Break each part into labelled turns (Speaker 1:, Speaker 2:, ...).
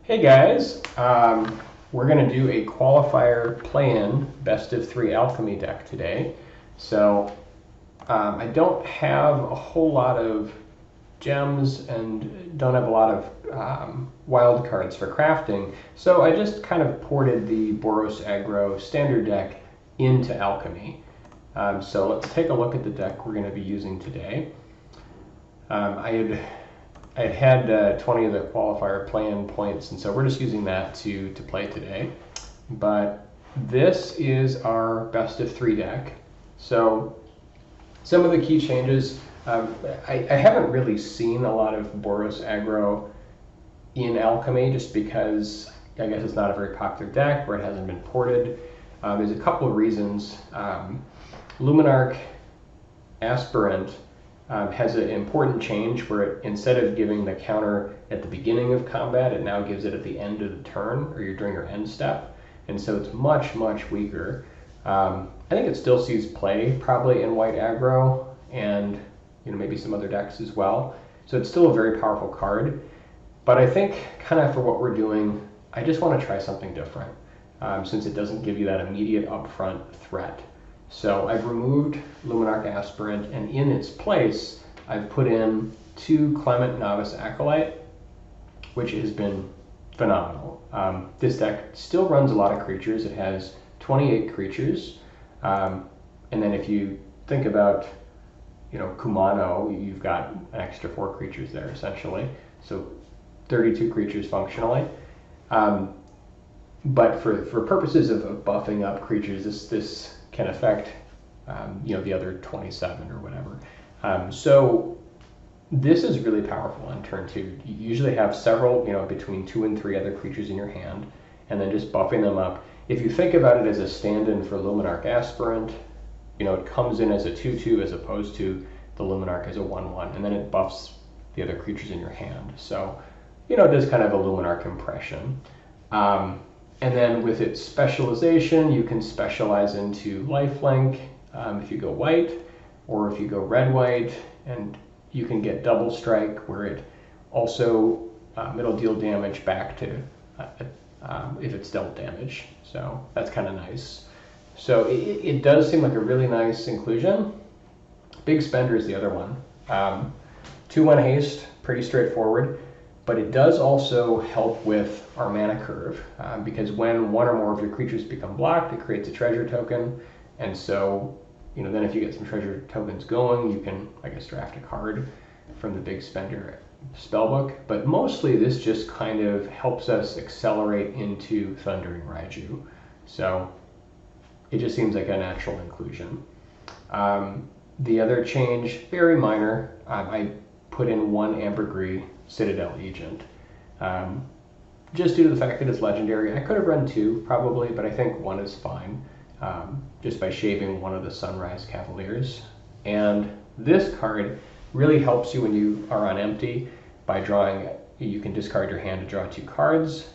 Speaker 1: Hey guys, we're going to do a qualifier play-in best of 3 alchemy deck today. So I don't have a whole lot of gems and don't have a lot of wild cards for crafting, so I just kind of ported the Boros Aggro standard deck into alchemy. So let's take a look at the deck we're going to be using today. I had 20 of the qualifier play-in points, and so we're just using that to play today. But this is our best of 3 deck. So some of the key changes, I haven't really seen a lot of Boros Aggro in alchemy just because I guess it's not a very popular deck where it hasn't been ported. There's a couple of reasons. Luminarch Aspirant has an important change where it, instead of giving the counter at the beginning of combat, it now gives it at the end of the turn, or during your end step, and so it's much weaker. I think it still sees play probably in white aggro and maybe some other decks as well, so it's still a very powerful card, but I think kind of for what we're doing, I just want to try something different since it doesn't give you that immediate upfront threat. So I've removed Luminarch Aspirant, and in its place, I've put in 2 Clement Novice Acolyte, which has been phenomenal. This deck still runs a lot of creatures. It has 28 creatures, and then if you think about, Kumano, you've got an extra 4 creatures there essentially, so 32 creatures functionally. But for purposes of buffing up creatures, this can affect the other 27 or whatever. So this is really powerful on turn 2. You usually have several, between 2 and 3 other creatures in your hand, and then just buffing them up. If you think about it as a stand-in for Luminarch Aspirant, it comes in as a 2/2 as opposed to the Luminarch as a 1/1, and then it buffs the other creatures in your hand. So, it does kind of a Luminarch impression. And then with its specialization, you can specialize into lifelink if you go white, or if you go red-white, and you can get double strike where it also, it'll deal damage back to if it's dealt damage. So that's kind of nice. So it does seem like a really nice inclusion. Big Spender is the other one. 2/1 haste, pretty straightforward. But it does also help with our mana curve, because when 1 or more of your creatures become blocked, it creates a treasure token, and so then if you get some treasure tokens going, you can, I guess, draft a card from the Big Spender spellbook. But mostly this just kind of helps us accelerate into Thundering Raiju, so it just seems like a natural inclusion. The other change, very minor, I put in 1 Ambergris Citadel Agent, just due to the fact that it's legendary. I could have run 2 probably, but I think 1 is fine, just by shaving 1 of the Sunrise Cavaliers. And this card really helps you when you are on empty by drawing. You can discard your hand to draw 2 cards.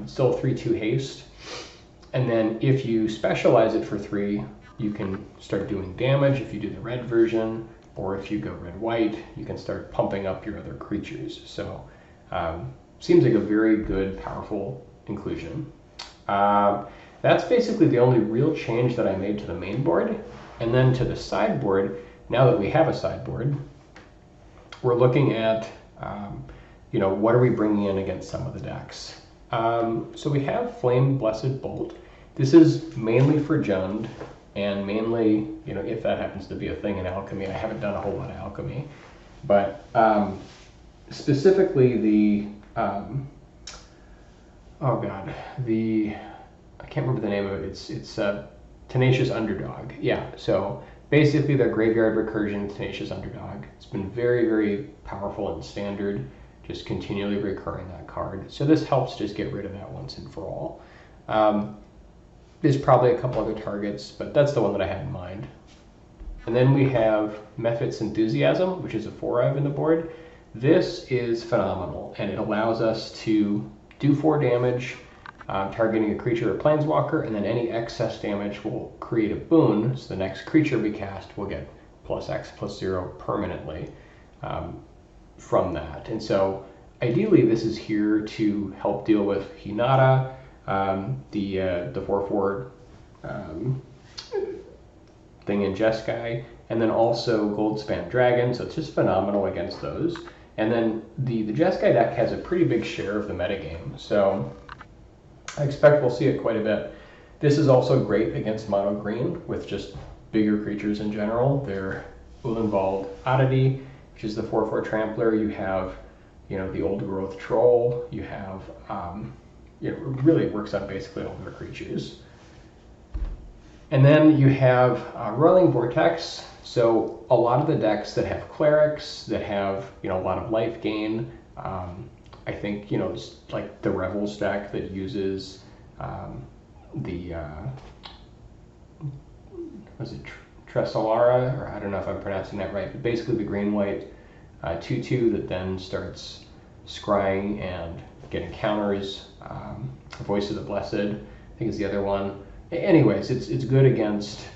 Speaker 1: Still 3/2 haste, and then if you specialize it for 3, you can start doing damage if you do the red version, or if you go red-white, you can start pumping up your other creatures. So seems like a very good, powerful inclusion. That's basically the only real change that I made to the main board. And then to the sideboard, now that we have a sideboard, we're looking at, what are we bringing in against some of the decks? So we have Flame Blessed Bolt. This is mainly for Jund, and mainly, if that happens to be a thing in alchemy. I haven't done a whole lot of alchemy, but specifically the I can't remember the name of it. It's Tenacious Underdog. Yeah, so basically the Graveyard Recursion Tenacious Underdog. It's been very powerful in standard, just continually recurring that card. So this helps just get rid of that once and for all. There's probably a couple other targets, but that's the one that I had in mind. And then we have Mephit's Enthusiasm, which is a 4/5 in the board. This is phenomenal, and it allows us to do 4 damage, targeting a creature or planeswalker, and then any excess damage will create a boon, so the next creature we cast will get +X +0 permanently from that. And so ideally this is here to help deal with Hinata, the 4/4 thing in Jeskai, and then also Goldspan Dragon, so it's just phenomenal against those. And then the Jeskai deck has a pretty big share of the metagame, so I expect we'll see it quite a bit. This is also great against mono green with just bigger creatures in general. They're Ulenvald Oddity, which is the 4/4 trampler. You have, the Old Growth Troll. You have, it really works on basically all their creatures. And then you have Roiling Vortex. So a lot of the decks that have clerics, that have, a lot of life gain, I think, just like the Revels deck that uses was it Tressolara, or I don't know if I'm pronouncing that right, but basically the green-white 2/2 that then starts scrying and getting counters. Voice of the Blessed, I think is the other one. Anyways, it's good against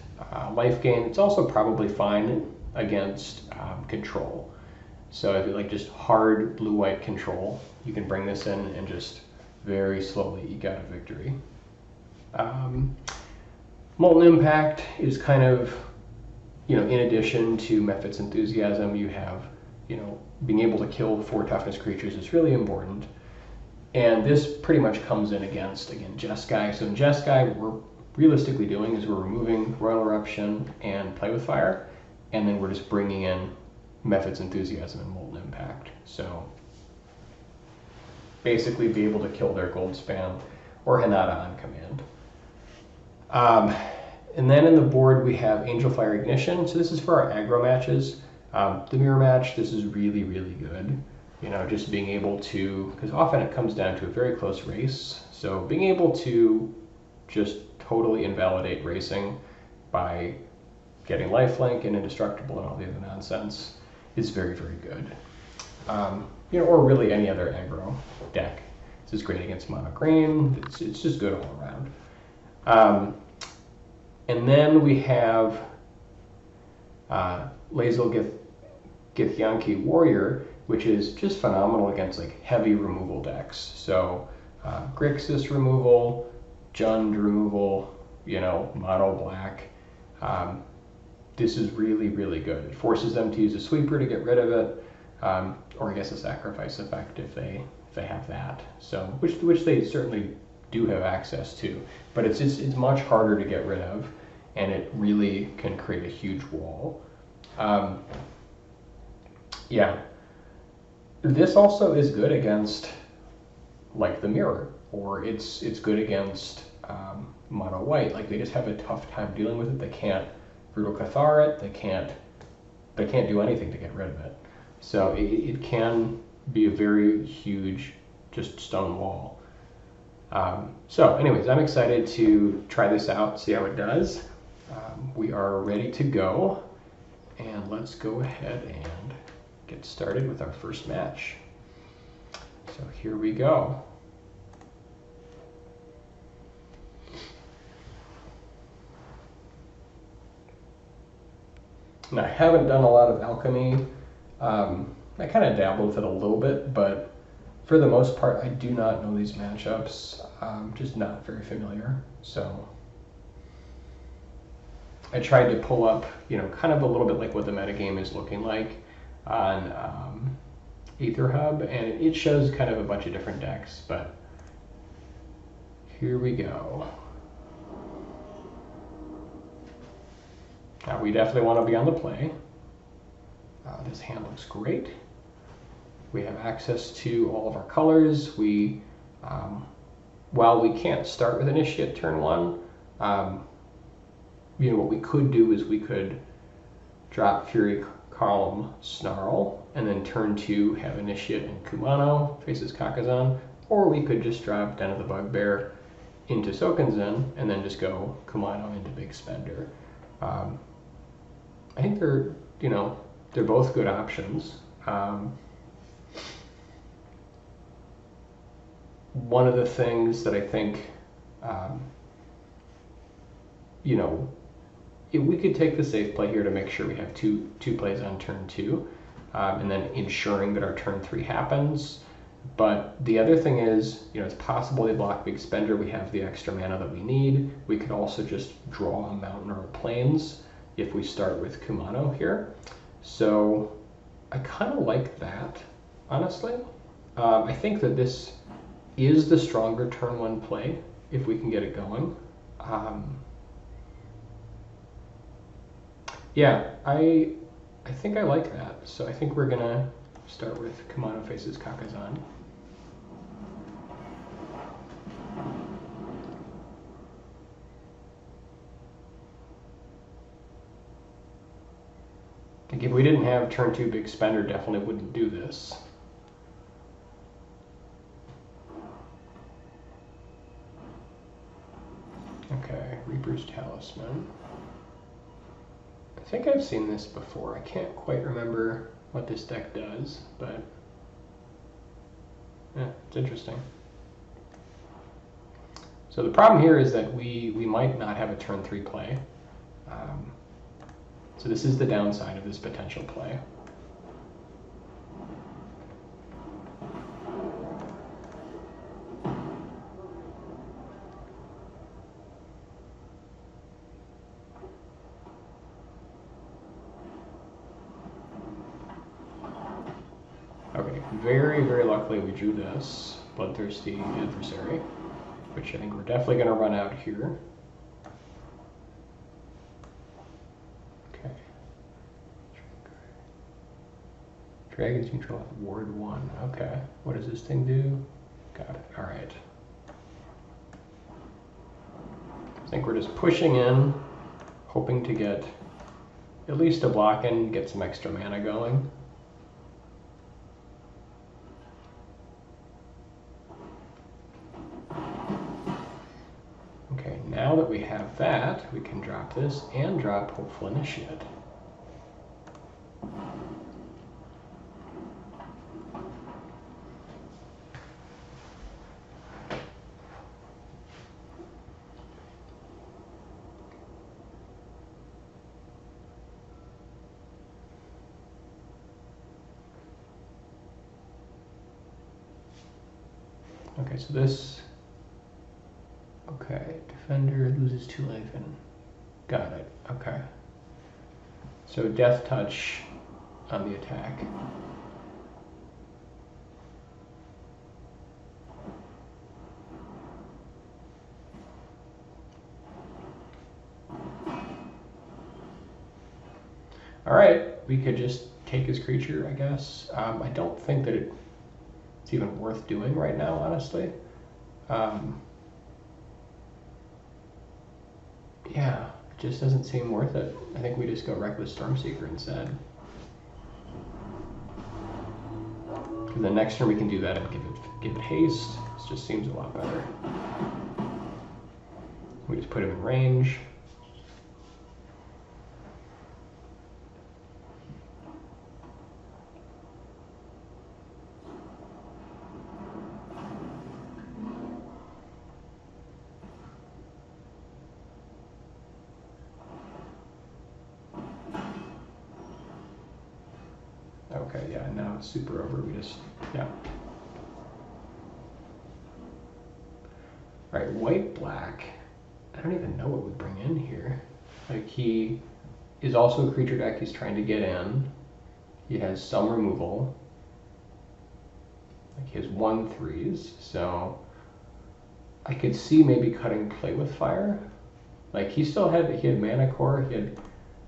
Speaker 1: life gain. It's also probably fine against control. So if you like just hard blue-white control, you can bring this in and just very slowly eke out a victory. Molten Impact is kind of, in addition to Mephit's Enthusiasm, you have, being able to kill 4 toughness creatures is really important. And this pretty much comes in against, again, Jeskai. So in Jeskai, what we're realistically doing is we're removing Royal Eruption and Play with Fire, and then we're just bringing in Mephit's Enthusiasm and Molten Impact. So basically be able to kill their Goldspan or Hinata on command. And then in the board we have Angel Fire Ignition. So this is for our aggro matches. The mirror match, this is really, really good. Just being able to, because often it comes down to a very close race. So being able to just totally invalidate racing by getting lifelink and indestructible and all the other nonsense is very, very good. Or really any other aggro deck. This is great against mono green. It's just good all around. And then we have Lae'zel Githyanki Warrior, which is just phenomenal against like heavy removal decks. So Grixis removal, Jund removal, mono black. This is really, really good. It forces them to use a sweeper to get rid of it, or I guess a sacrifice effect if they have that. So which they certainly do have access to, but it's much harder to get rid of, and it really can create a huge wall. Yeah. This also is good against like the mirror, or it's good against mono white. Like they just have a tough time dealing with it. They can't Brutal Cathar it. They can't do anything to get rid of it. So it can be a very huge just stone wall. So anyways, I'm excited to try this out, see how it does. We are ready to go, and let's go ahead and get started with our first match. So here we go. And I haven't done a lot of alchemy. I kind of dabbled with it a little bit, but for the most part, I do not know these matchups. Just not very familiar. So I tried to pull up, kind of a little bit like what the metagame is looking like on Aether Hub, and it shows kind of a bunch of different decks, but here we go. Now we definitely want to be on the play. This hand looks great. We have access to all of our colors. We, while we can't start with Initiate turn 1, what we could do is we could drop Fury Column Snarl, and then turn 2 have Initiate and Kumano faces Kakazan, or we could just drop Den of the Bugbear into Sokenzen, and then just go Kumano into Big Spender. I think they're both good options. One of the things that I think, we could take the safe play here to make sure we have two plays on turn 2, and then ensuring that our turn 3 happens. But the other thing is, it's possible they block Big Spender. We have the extra mana that we need. We could also just draw a mountain or a plains if we start with Kumano here. So I kind of like that, honestly. I think that this is the stronger turn 1 play if we can get it going. Yeah, I think I like that. So I think we're gonna start with Kumano faces Kakazan. Like if we didn't have turn 2 Big Spender, definitely wouldn't do this. Okay, Reaper's Talisman. I think I've seen this before. I can't quite remember what this deck does, but yeah, it's interesting. So the problem here is that we might not have a turn 3 play. So this is the downside of this potential play. Okay, very, very luckily we drew this Bloodthirsty Adversary, which I think we're definitely going to run out here. Okay. Dragons control Ward 1. Okay. What does this thing do? Got it. All right. I think we're just pushing in, hoping to get at least a block in, get some extra mana going. Okay, now that we have that, we can drop this and drop Hopeful Initiate. Okay, so this, okay, defender loses 2 life and got it, okay. So Death Touch on the attack. All right, we could just take his creature, I guess. I don't think that it's even worth doing right now, honestly. Yeah, it just doesn't seem worth it. I think we just go Reckless Stormseeker instead. And then next turn we can do that and give it haste. This just seems a lot better. We just put him in range. Okay, yeah, now it's super over. We just, yeah. All right, white, black. I don't even know what we bring in here. Like, he is also a creature deck he's trying to get in. He has some removal. Like, he has 1/3s, so I could see maybe cutting Play with Fire. Like, he had Mana Core.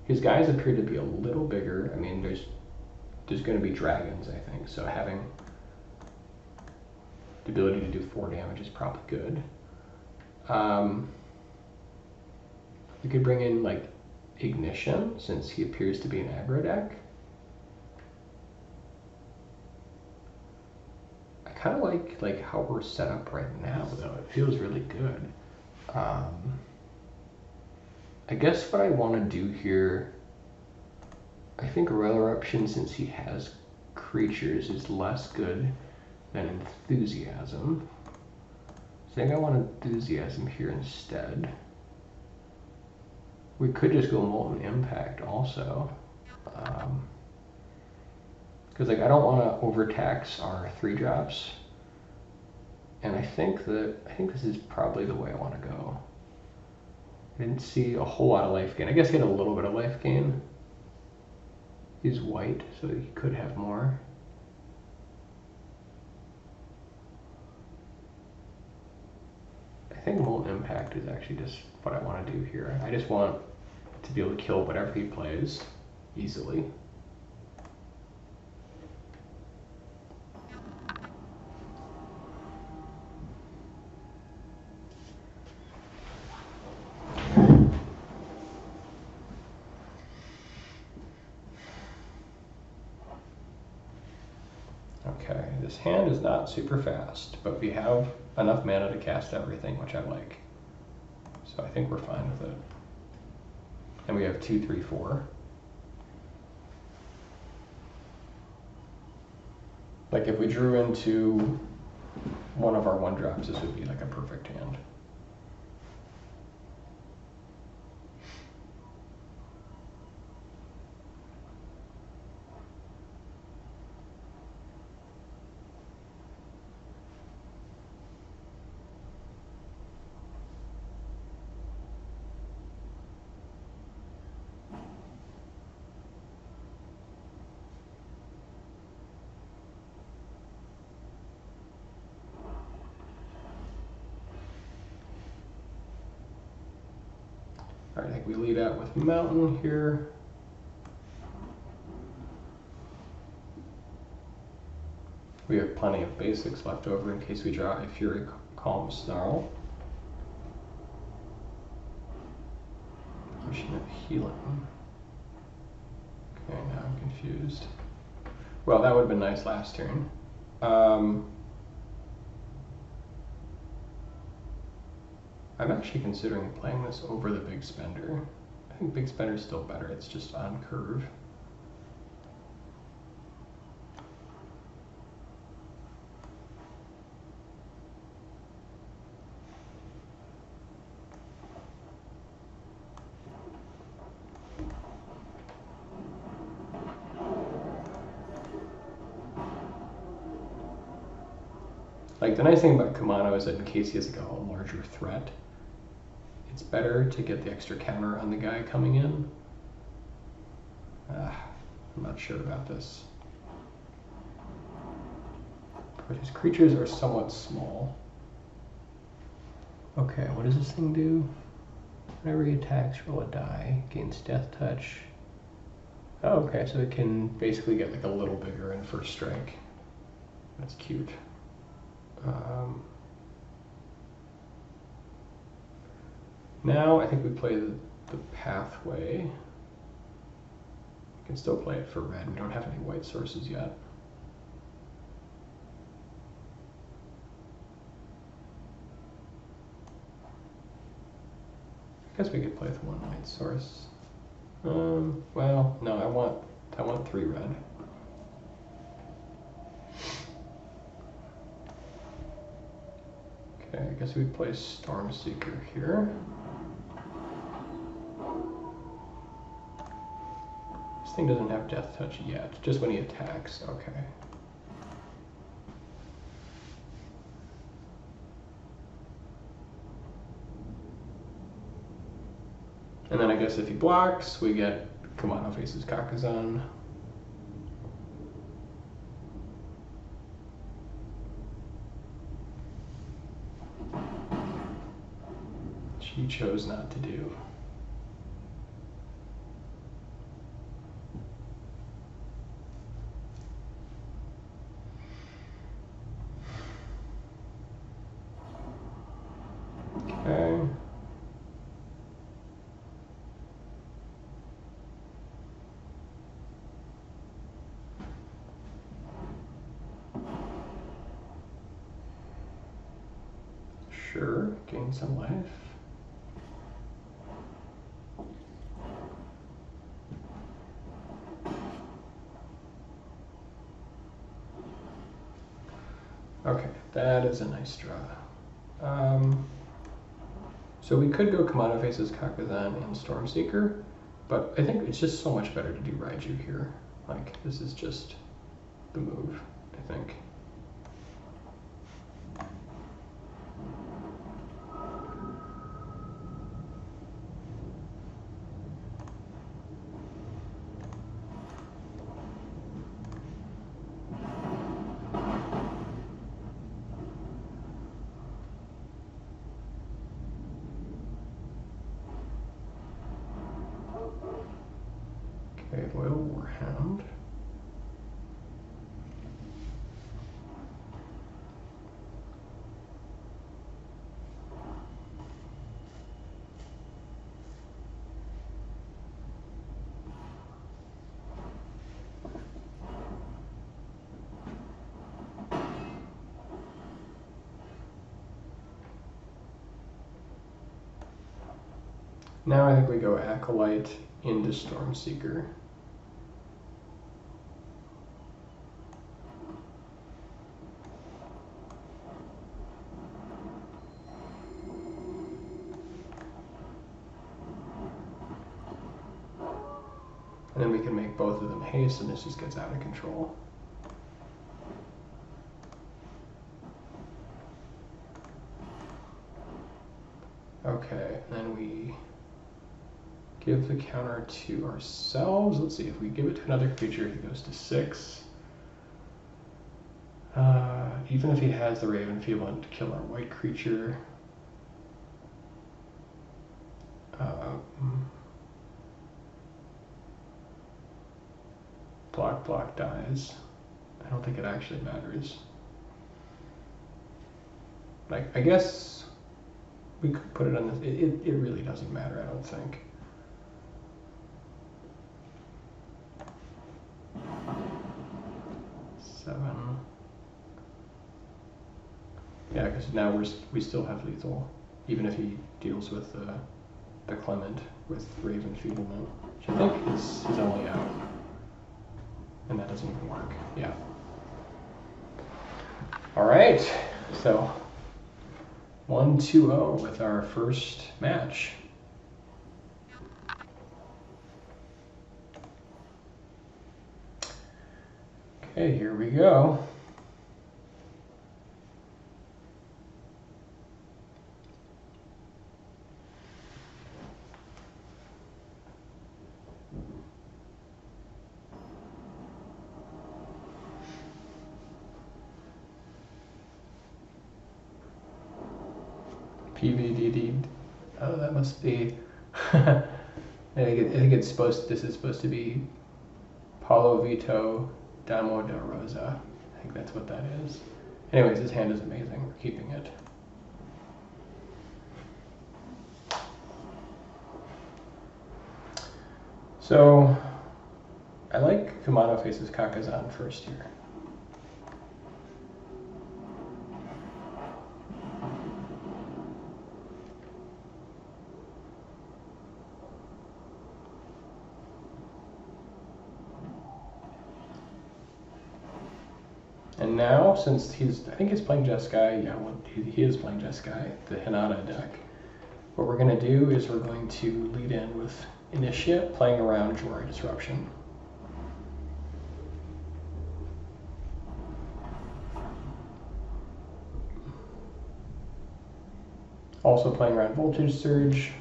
Speaker 1: His guys appear to be a little bigger. I mean, there's going to be dragons, I think, so having the ability to do 4 damage is probably good. We could bring in, like, Ignition, since he appears to be an aggro deck. I kind of like how we're set up right now, though. It feels really good. I guess what I want to do here, I think Royal Eruption, since he has creatures, is less good than Enthusiasm. So I think I want Enthusiasm here instead. We could just go Molten Impact also. Because like I don't want to overtax our 3-drops. think this is probably the way I want to go. I didn't see a whole lot of life gain. I guess he had a little bit of life gain. He's white, so he could have more. I think Molten Impact is actually just what I want to do here. I just want to be able to kill whatever he plays easily. Okay, this hand is not super fast, but we have enough mana to cast everything, which I like. So I think we're fine with it. And we have 2, 3, 4. Like if we drew into one of our 1-drops, this would be like a perfect hand. All right, I think we lead out with Mountain here. We have plenty of basics left over in case we draw a Fury Calm Snarl. Pushing up Healing. Okay, now I'm confused. Well, that would have been nice last turn. I'm actually considering playing this over the Big Spender. I think Big Spender is still better, it's just on curve. Like the nice thing about Kumano is that in case he has like a larger threat, it's better to get the extra counter on the guy coming in. I'm not sure about this. But his creatures are somewhat small. Okay, what does this thing do? Whenever he attacks, roll a die, gains death touch. Oh, okay, so it can basically get like a little bigger in first strike. That's cute. Now I think we play the Pathway. We can still play it for red. We don't have any white sources yet. I guess we could play with 1 white source. Well, no, I want 3 red. Okay, I guess we'd play Stormseeker here. This thing doesn't have Death Touch yet, just when he attacks. Okay. And then I guess if he blocks, we get Kumano faces Kakazan. She chose not to do. Okay. Sure, gain some life. Okay, that is a nice draw. So we could go Kumano faces Kakazan and Stormseeker, but I think it's just so much better to do Raiju here. Like, this is just the move, I think. Loyal Warhound. Now I think we go Acolyte into Stormseeker. And then we can make both of them haste, and this just gets out of control. Okay, and then we give the counter to ourselves. Let's see, if we give it to another creature, he goes to 6. Even if he has the Raven Feeblement to kill our white creature. Block dies. I don't think it actually matters. Like, I guess we could put it on this. It really doesn't matter, I don't think. Seven. Yeah, because now we still have lethal, even if he deals with the Clement with Raven Feeblement, which I think is his only out. And that doesn't even work. Yeah. All right. So 1-2-0 with our first match. Okay, here we go. PVDD. Oh, that must be. I think it's supposed. This is supposed to be Paulo Vito Damo da Rosa. I think that's what that is. Anyways, his hand is amazing. We're keeping it. So, I like Kumano faces Kakazan first here. And now, since I think he's playing Jeskai, yeah, well, he is playing Jeskai, the Hinata deck. What we're going to do is we're going to lead in with Initiate, playing around Jwari Disruption. Also playing around Voltage Surge,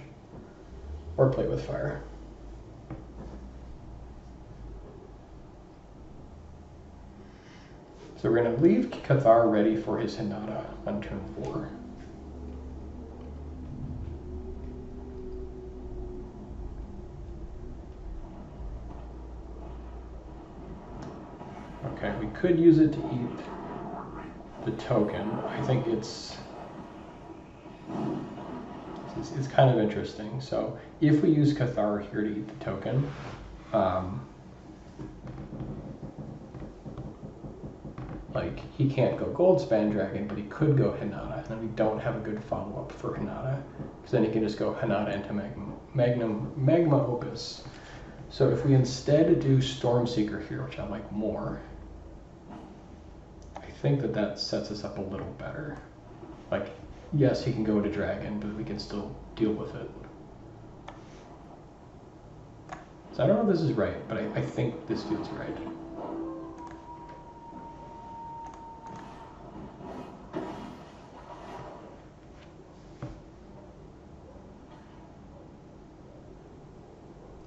Speaker 1: or play with Fire. So we're going to leave Cathar ready for his Hinata on turn 4. Okay, we could use it to eat the token. I think it's kind of interesting. So if we use Cathar here to eat the token, like, he can't go Goldspan Dragon, but he could go Hinata, and then we don't have a good follow-up for Hinata, because then he can just go Hinata into Magma Opus. So if we instead do Stormseeker here, which I like more, I think that sets us up a little better. Like, yes, he can go to Dragon, but we can still deal with it. So I don't know if this is right, but I think this feels right.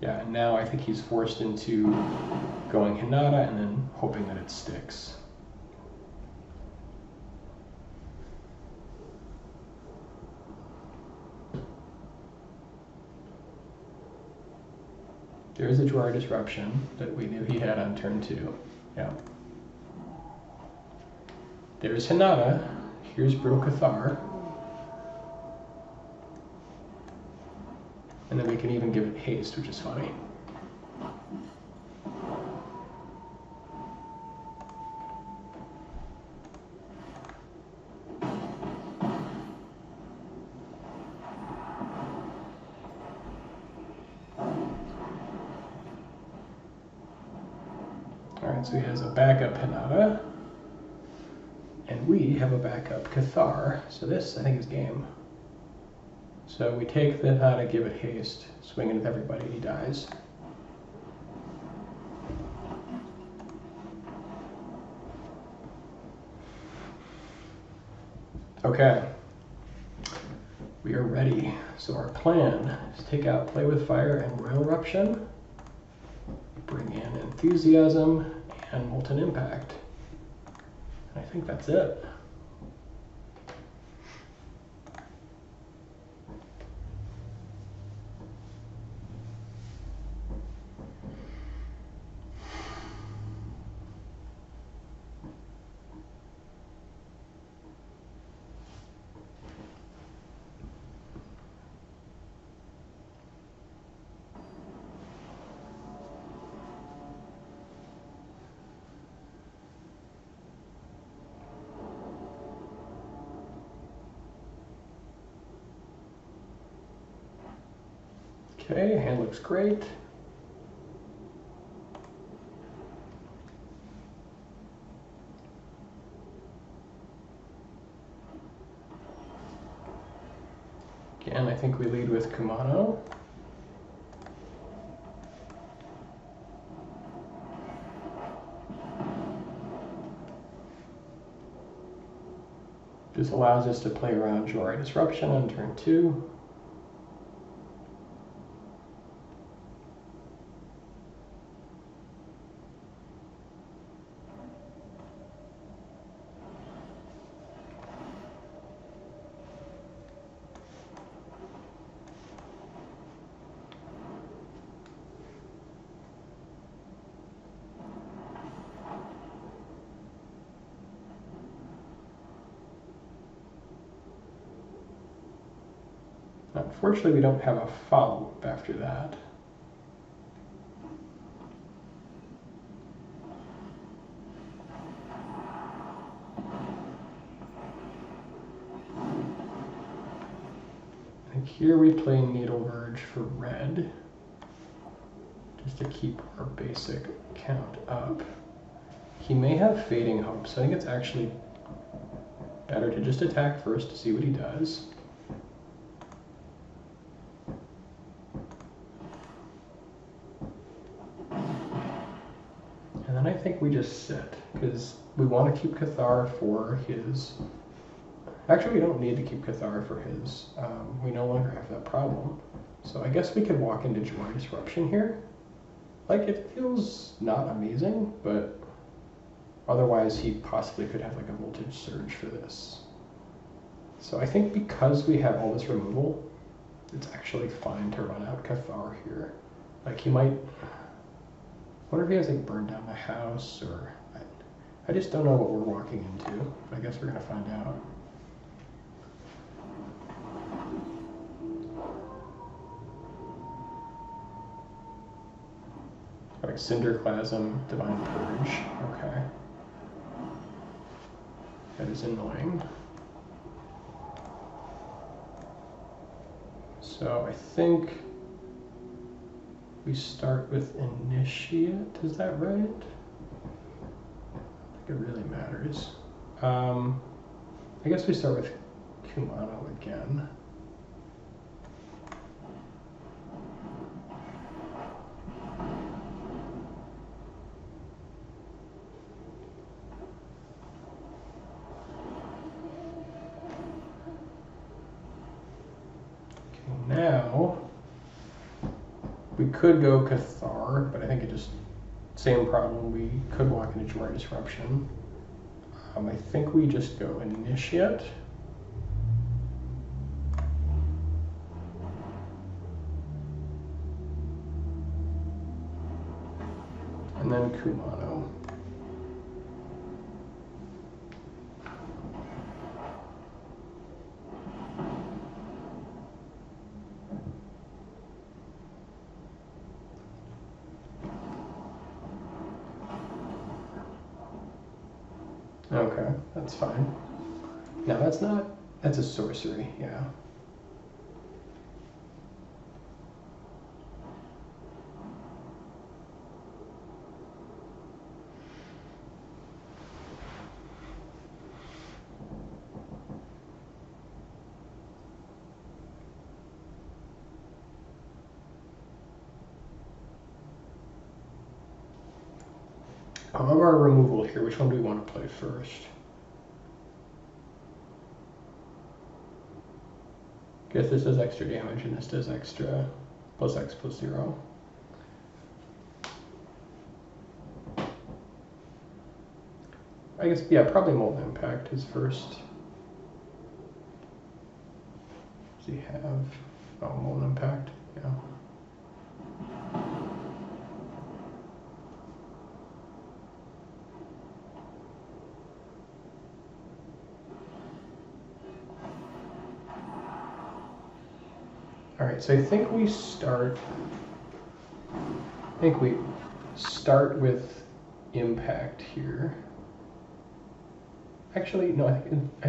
Speaker 1: Yeah, and now I think he's forced into going Hinata and then hoping that it sticks. There's a Jwari Disruption that we knew he had on turn 2. Yeah. There's Hinata. Here's Brittle Cathar. And then we can even give it haste, which is funny. Alright, so he has a backup Hinata. And we have a backup Cathar. So this, I think, is game. So we take the Hinata, give it haste, swing it with everybody, he dies. Okay. We are ready. So our plan is take out Play with Fire and Royal Eruption. Bring in Enthusiasm and Molten Impact. I think that's it. Okay, hand looks great. Again, I think we lead with Kumano. This allows us to play around Jwari Disruption on turn 2. Unfortunately, we don't have a follow-up after that. I think here we play Needle Verge for red, just to keep our basic count up. He may have Fading Hope, so I think it's actually better to just attack first to see what he does. And then I think we just sit, because we want to keep Cathar for his... Actually, we don't need to keep Cathar for his. We no longer have that problem. So I guess we could walk into Jwari Disruption here. Like, it feels not amazing, but otherwise he possibly could have like a Voltage Surge for this. So I think because we have all this removal, it's actually fine to run out Cathar here. Like, he might... I wonder if he has like burned down the house, or... I just don't know what we're walking into, but I guess we're gonna find out. Like Cinderclasm, Divine Purge, okay. That is annoying. So I think we start with Initiate, is that right? I think it really matters. I guess we start with Kumano again. Now, we could go Cathar, but I think it just, same problem, we could walk into Jwari Disruption. I think we just go Initiate. And then Kumano. Okay, that's fine. No, that's not, that's a sorcery, yeah. Of our removal here, which one do we want to play first? Guess this does extra damage and this does extra plus X plus 0. I guess, yeah, probably Molten Impact is first. Does he have, oh, Molten Impact, yeah. All right, so I think we start with Impact here. Actually, no, I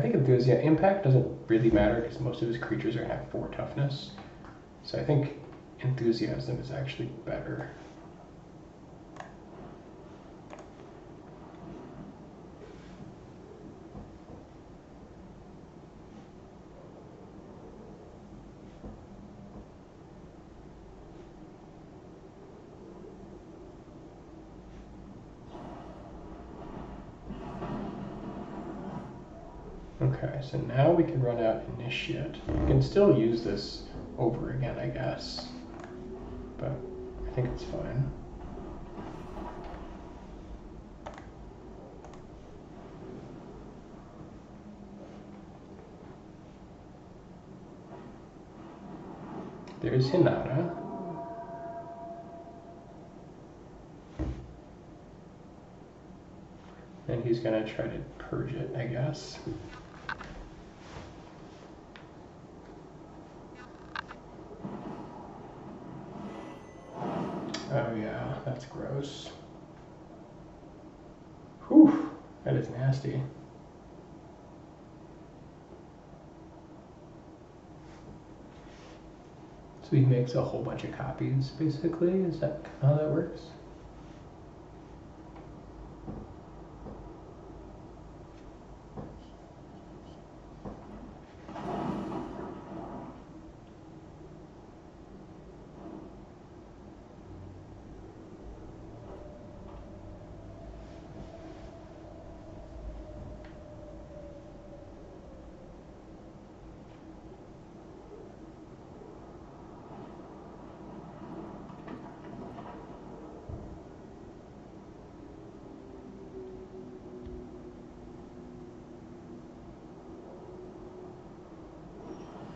Speaker 1: think Enthusiasm, Impact doesn't really matter because most of his creatures are going to have 4 toughness. So I think Enthusiasm is actually better. Okay, so now we can run out Initiate. We can still use this over again, I guess, but I think it's fine. There's Hinata. And he's gonna try to purge it, I guess. Oh yeah, that's gross. Whew, that is nasty. So he makes a whole bunch of copies, basically? Is that how that works?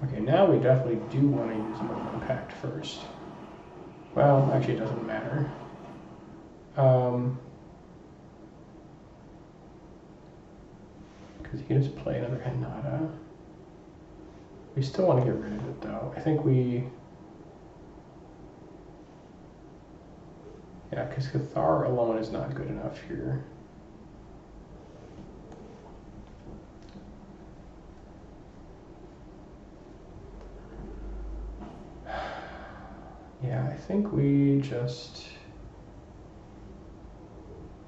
Speaker 1: Okay, now we definitely do want to use Molten Impact first. Well, actually it doesn't matter. Because he can just play another Hinata. We still want to get rid of it though. I think we... Yeah, because Cathar alone is not good enough here. Yeah, I think we just...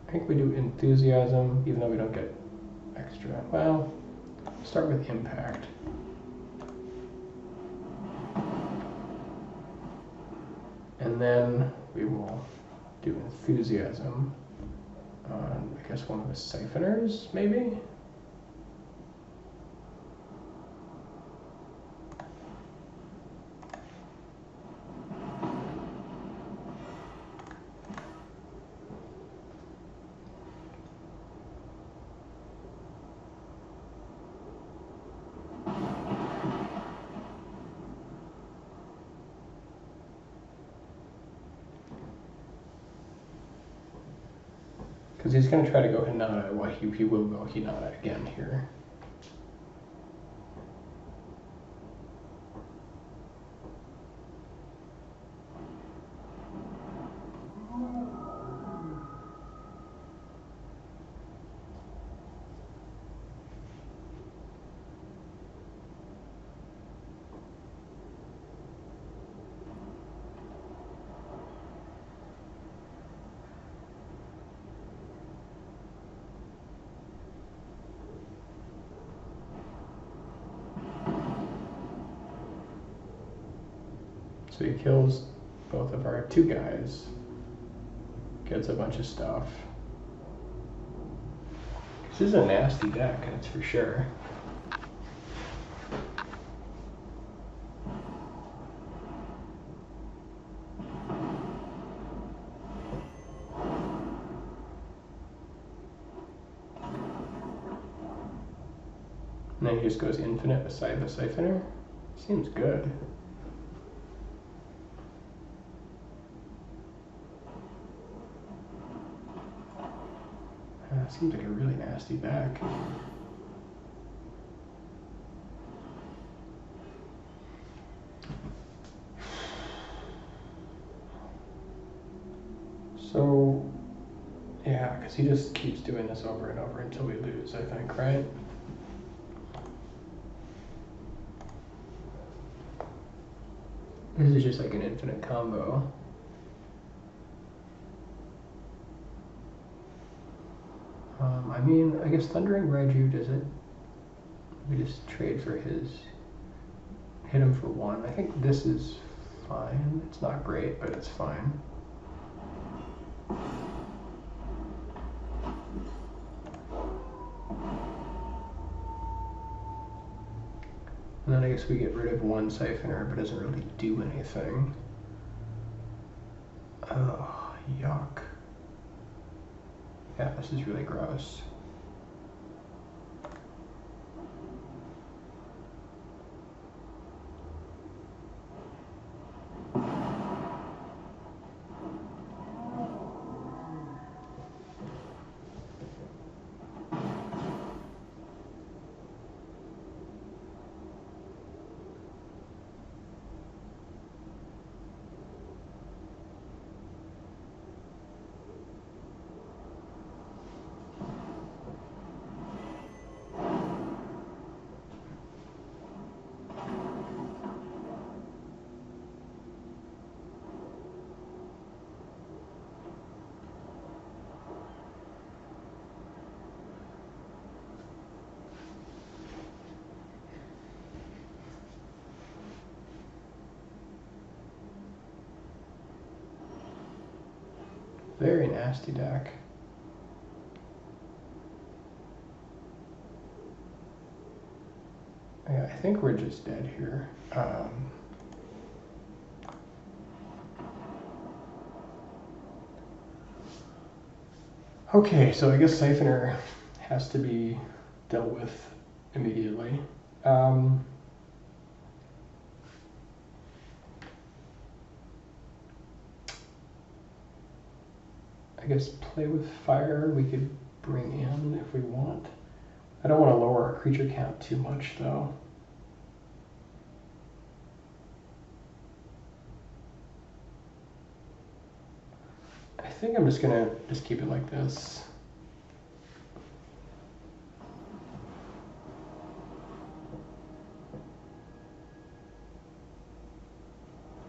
Speaker 1: I think we do Enthusiasm, even though we don't get extra. Well, start with Impact. And then we will do Enthusiasm on, I guess, one of the Siphoners, maybe? Because he's going to try to go Hinata. Well, he will go Hinata again here. So he kills both of our two guys, gets a bunch of stuff. This is a nasty deck, that's for sure. And then he just goes infinite beside the Siphoner. Seems good. Seems like a really nasty deck. So, yeah, because he just keeps doing this over and over until we lose, I think, right? This is just like an infinite combo. I mean, I guess Thundering Raiju, does it? We just trade for his, hit him for 1. I think this is fine. It's not great, but it's fine. And then I guess we get rid of one Siphoner, but doesn't really do anything. Oh, yuck. Yeah, this is really gross. Very nasty deck. Yeah, I think we're just dead here. Okay, so I guess Siphoner has to be dealt with immediately. I guess play with fire we could bring in if we want. I don't want to lower our creature count too much though. I think I'm just gonna keep it like this.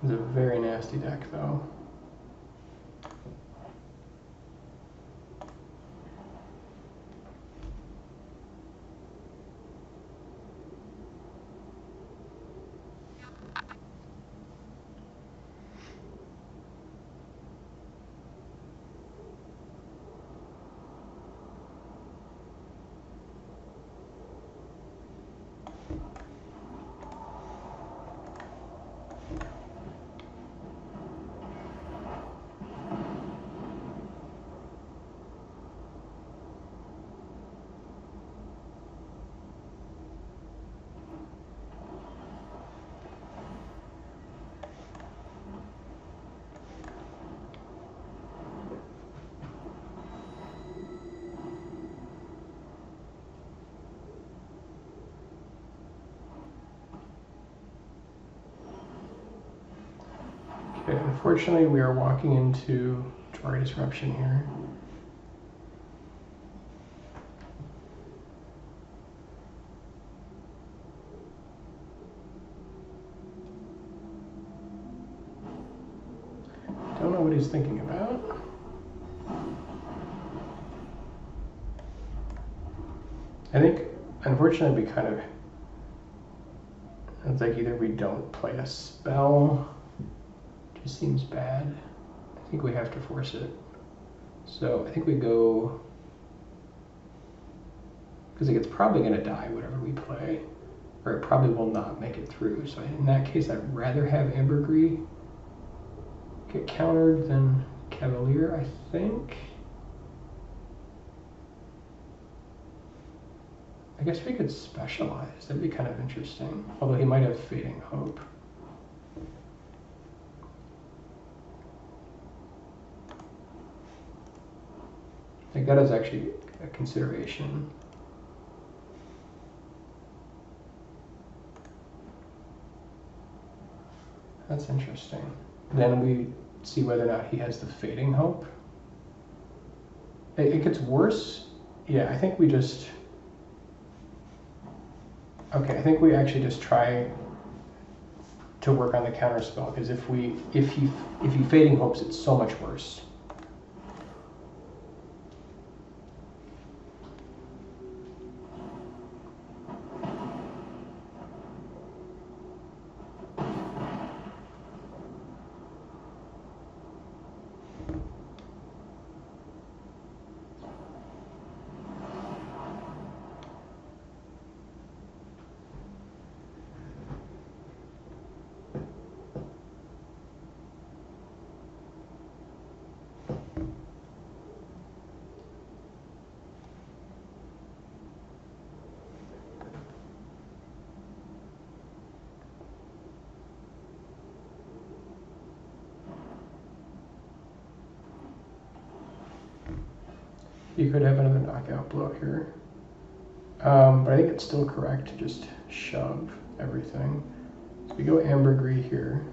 Speaker 1: It's a very nasty deck though. Okay, unfortunately we are walking into draw disruption here. Don't know what he's thinking about. I think, unfortunately, we kind of, it's like either we don't play a spell, just seems bad. I think we have to force it. So I think we go, because it's probably going to die whatever we play, or it probably will not make it through. So in that case, I'd rather have Ambergris get countered than Cavalier, I think. I guess we could specialize. That'd be kind of interesting. Although he might have Fading Hope. I think that is actually a consideration. That's interesting. Then we see whether or not he has the Fading Hope. It gets worse. Yeah, I think we just... Okay, I think we actually just try to work on the counter spell, because if he Fading Hopes, it's so much worse. You could have another knockout blow here. But I think it's still correct to just shove everything. So we go Ambergris here.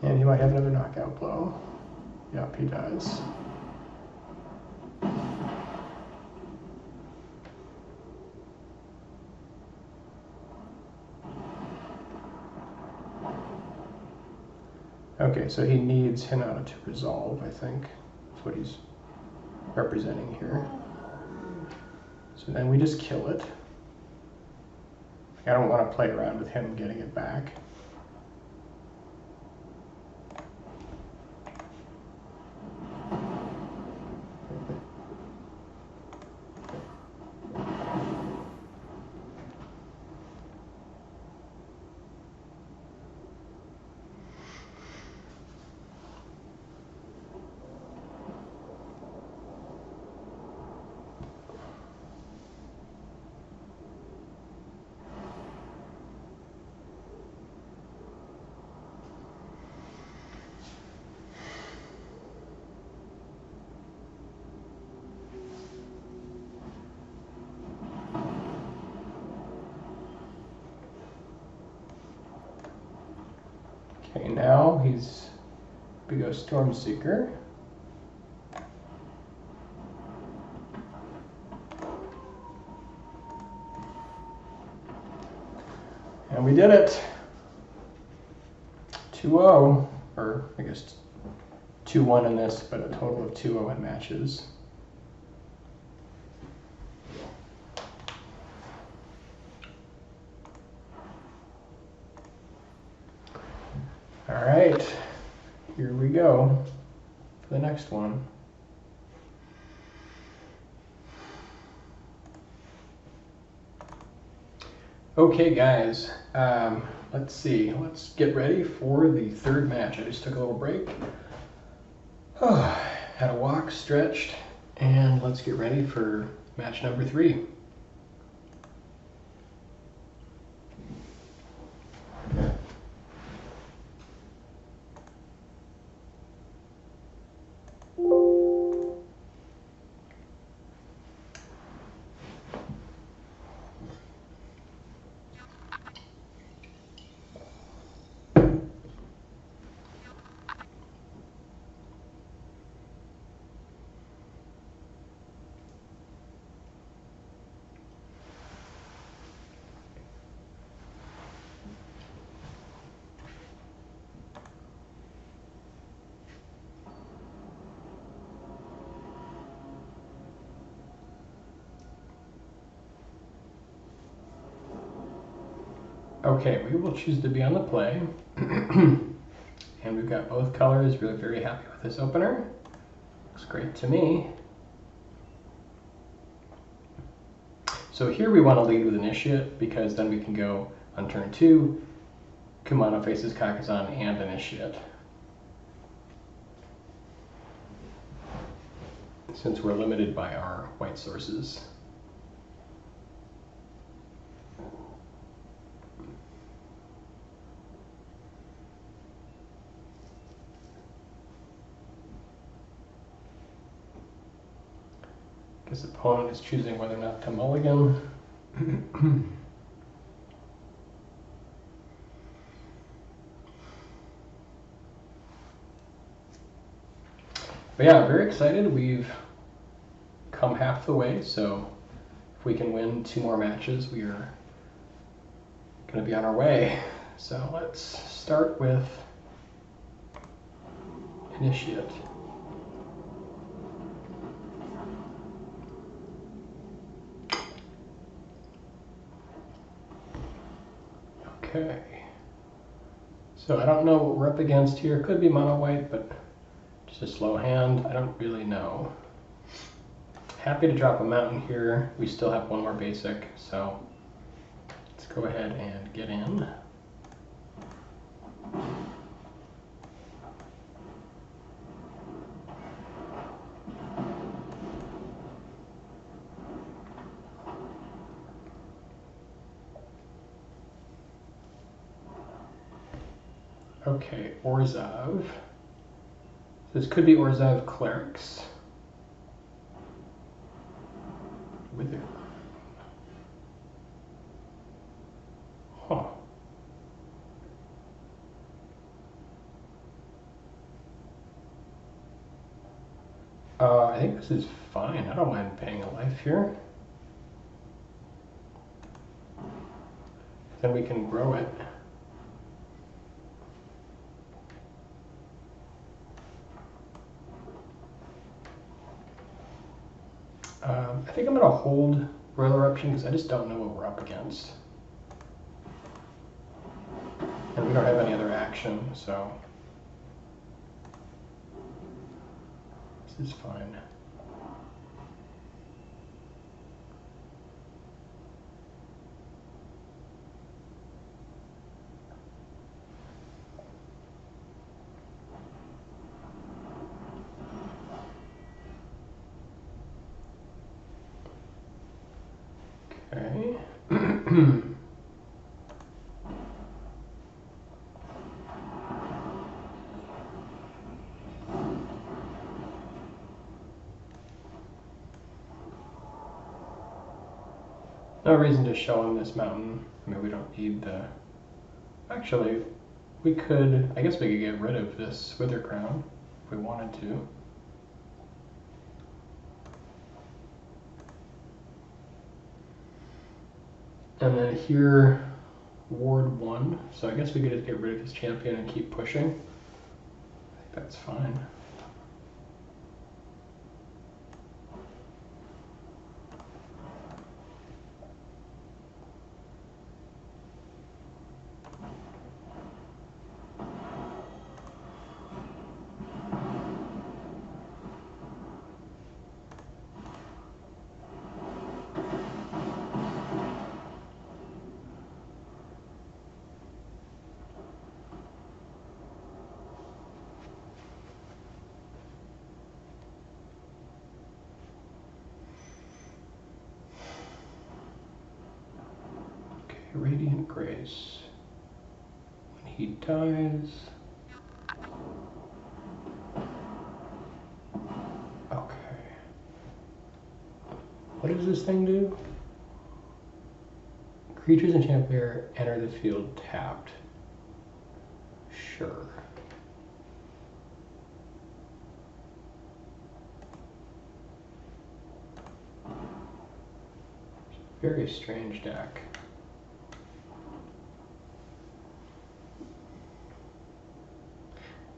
Speaker 1: And he might have another knockout blow. Yep, he does. Okay, so he needs Hinata to resolve, I think. That's what he's representing here. So then we just kill it. I don't want to play around with him getting it back. Okay, now we go Stormseeker. And we did it. 2-0, or I guess 2-1 in this, but a total of 2-0 in matches. All right, here we go for the next one. Okay, guys, let's see. Let's get ready for the third match. I just took a little break. Had a walk, stretched, and let's get ready for match number 3. Okay, we will choose to be on the play. And we've got both colors. Really very happy with this opener. Looks great to me. So here we want to lead with Initiate because then we can go on turn 2. Kumano faces Kakazan and Initiate. Since we're limited by our white sources. Guess opponent is choosing whether or not to mulligan. But yeah, very excited. We've come half the way, so if we can win 2 more matches, we are going to be on our way. So let's start with Initiate. Okay. So I don't know what we're up against here. Could be mono white, but just a slow hand. I don't really know. Happy to drop a mountain here. We still have 1 more basic, so let's go ahead and get in. Okay, Orzhov. This could be Orzhov Clerics. With it. Huh. I think this is fine. I don't mind paying a life here. Then we can grow it. I think I'm going to hold Royal Eruption because I just don't know what we're up against. And we don't have any other action, so this is fine. Okay. No reason to show him this mountain. I mean, we don't need the... Actually, we could... I guess we could get rid of this Wither Crown if we wanted to. And then here, Ward 1. So I guess we could just get rid of his champion and keep pushing. I think that's fine. Radiant Grace. When he dies... Okay. What does this thing do? Creatures in Champion enter the field tapped. Sure. Very strange deck.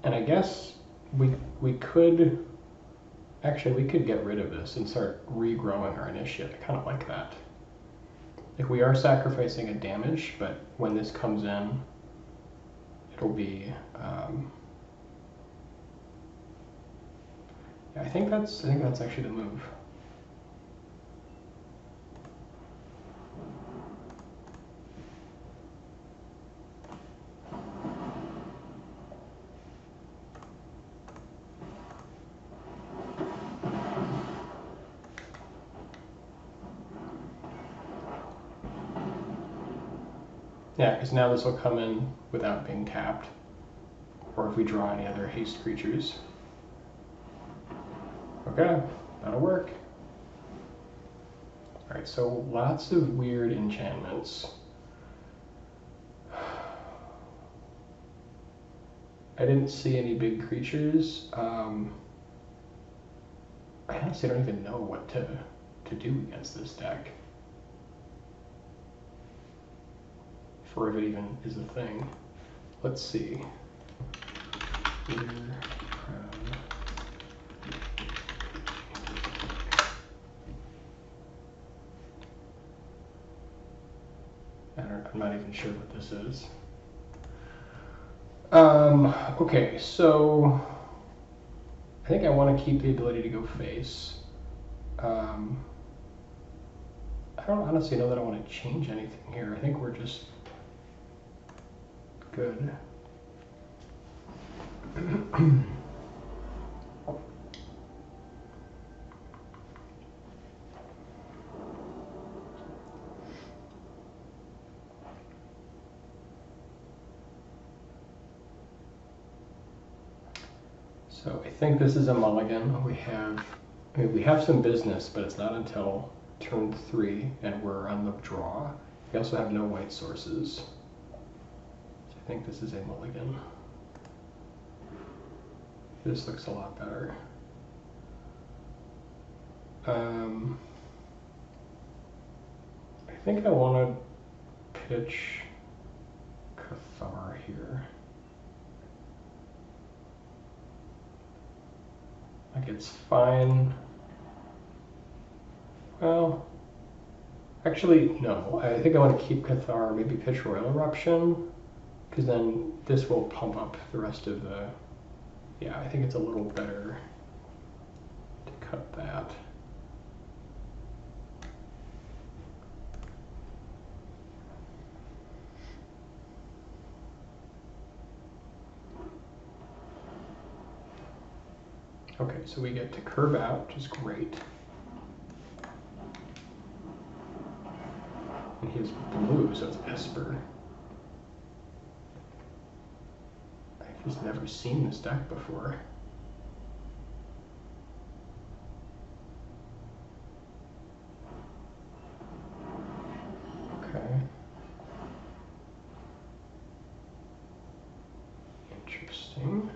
Speaker 1: And I guess we could, actually we could get rid of this and start regrowing our initiate. I kind of like that. Like, we are sacrificing a damage, but when this comes in, it'll be, yeah, I think that's actually the move. Yeah, because now this will come in without being tapped, or if we draw any other haste creatures. Okay, that'll work. Alright, so lots of weird enchantments. I didn't see any big creatures. I honestly don't even know what to do against this deck. For if it even is a thing. Let's see. I'm not even sure what this is. Okay, so I think I want to keep the ability to go face. I don't honestly know that I want to change anything here. I think we're just good. So I think this is a mulligan. We have some business, but it's not until turn 3, and we're on the draw. We also have no white sources. So I think this is a mulligan. This looks a lot better. I think I want to pitch Cathar here. Like, it's fine. Well, actually, no. I think I want to keep Cathar, maybe pitch Royal Eruption, because then this will pump up the rest of the... Yeah, I think it's a little better to cut that. Okay, so we get to curve out, which is great. And he has blue, so it's Esper. I've just never seen this deck before. Okay. Interesting.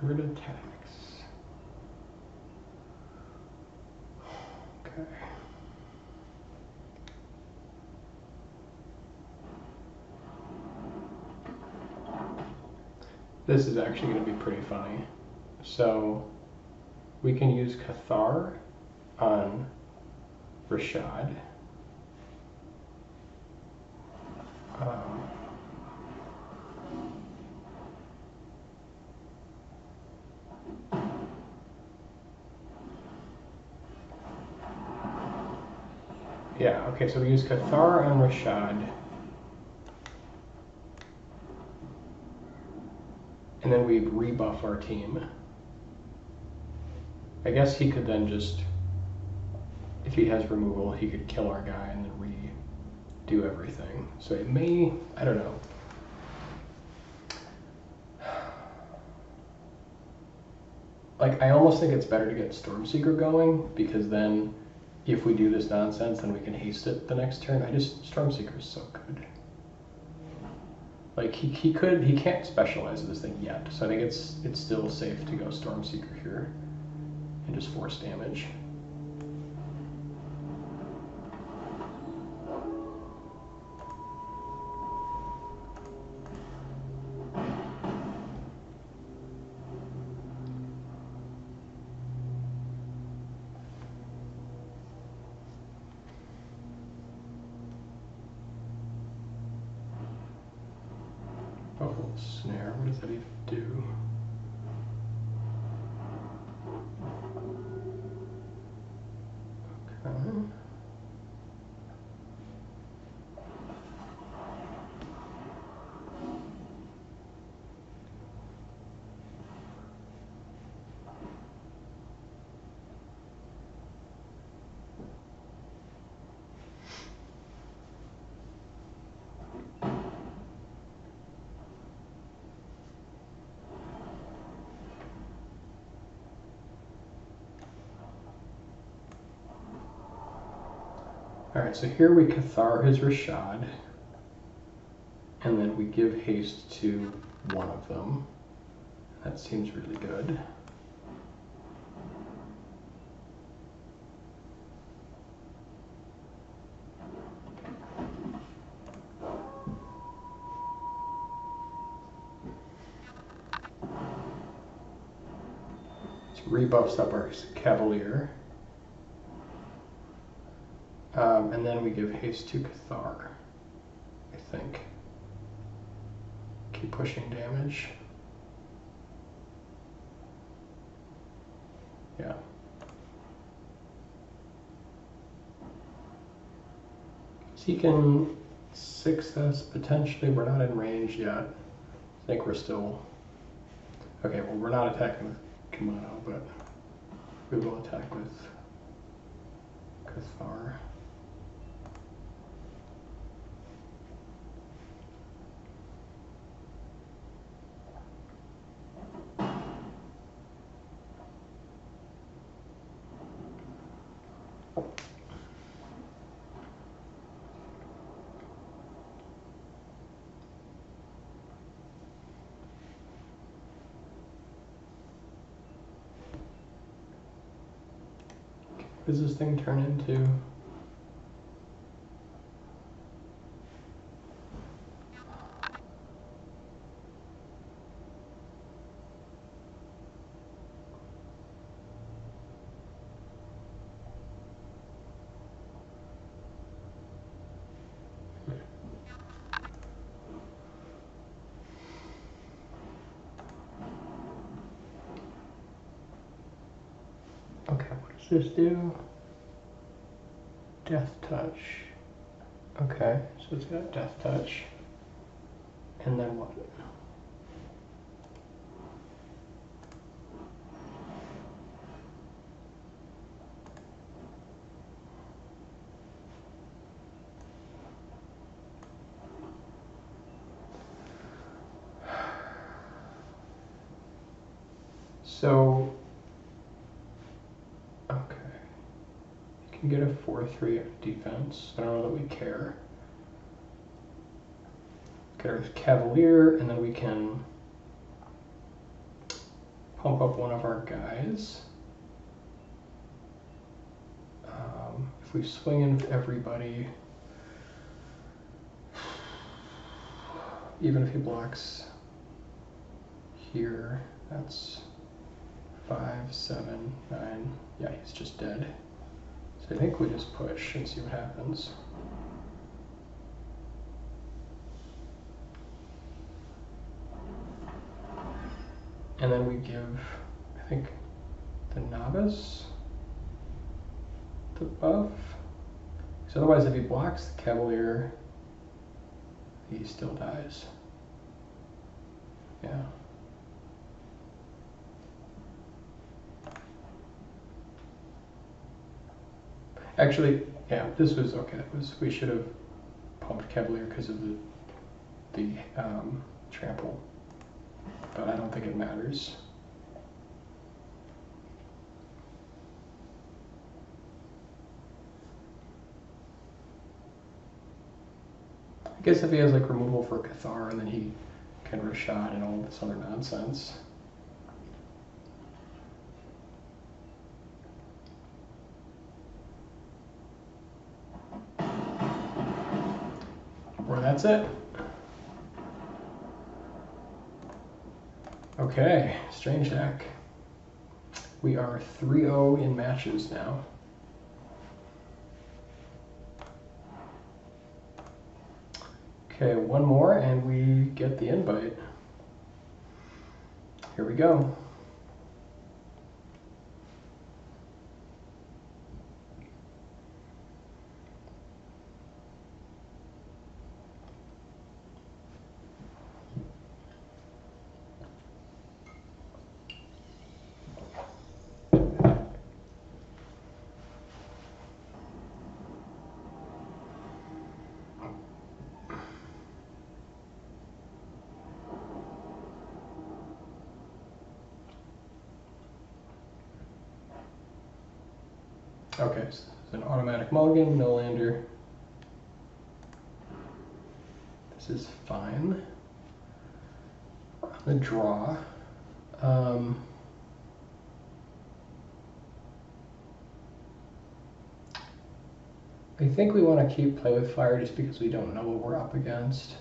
Speaker 1: Herd attacks. Okay. This is actually going to be pretty funny. So we can use Cathar on Rashad. Yeah, okay, so we use Cathar on Rashad. And then we rebuff our team. I guess he could then just, if he has removal, he could kill our guy and then redo everything. So it may, I don't know. Like, I almost think it's better to get Stormseeker going, because then if we do this nonsense, then we can haste it the next turn. Stormseeker is so good. Like, he can't specialize this thing yet, so I think it's still safe to go Stormseeker here and just force damage. snare. What does that even do? Okay. All right, so here we Cathar his Rashad, and then we give haste to one of them. That seems really good. So rebuffs up our Cavalier. And then we give haste to Cathar, I think. Keep pushing damage. Yeah. So he can 6S potentially. We're not in range yet. I think we're still... Okay, well, we're not attacking with Kimono, but we will attack with Cathar. What does this thing turn into? Okay, what does this do? Death touch. Okay, so it's got death touch. And then what? So, okay. You can get a 4/3 defense. I don't know that we care. Get our Cavalier, and then we can pump up one of our guys. If we swing in with everybody, even if he blocks here, that's 5, 7, 9. Yeah, he's just dead. So I think we just push and see what happens. And then we give, I think, the novice the buff. Because otherwise, if he blocks the Cavalier, he still dies. Yeah. Actually, yeah, this was okay. We should have pumped Cavalier because of the trample, but I don't think it matters. I guess if he has like removal for Cathar, and then he can Rashad and all this other nonsense. Or that's it. Okay, strange deck. We are 3-0 in matches now. Okay, one more and we get the invite. Here we go. Okay, so it's an automatic mulligan, no lander. This is fine. On the draw. I think we want to keep play with fire just because we don't know what we're up against.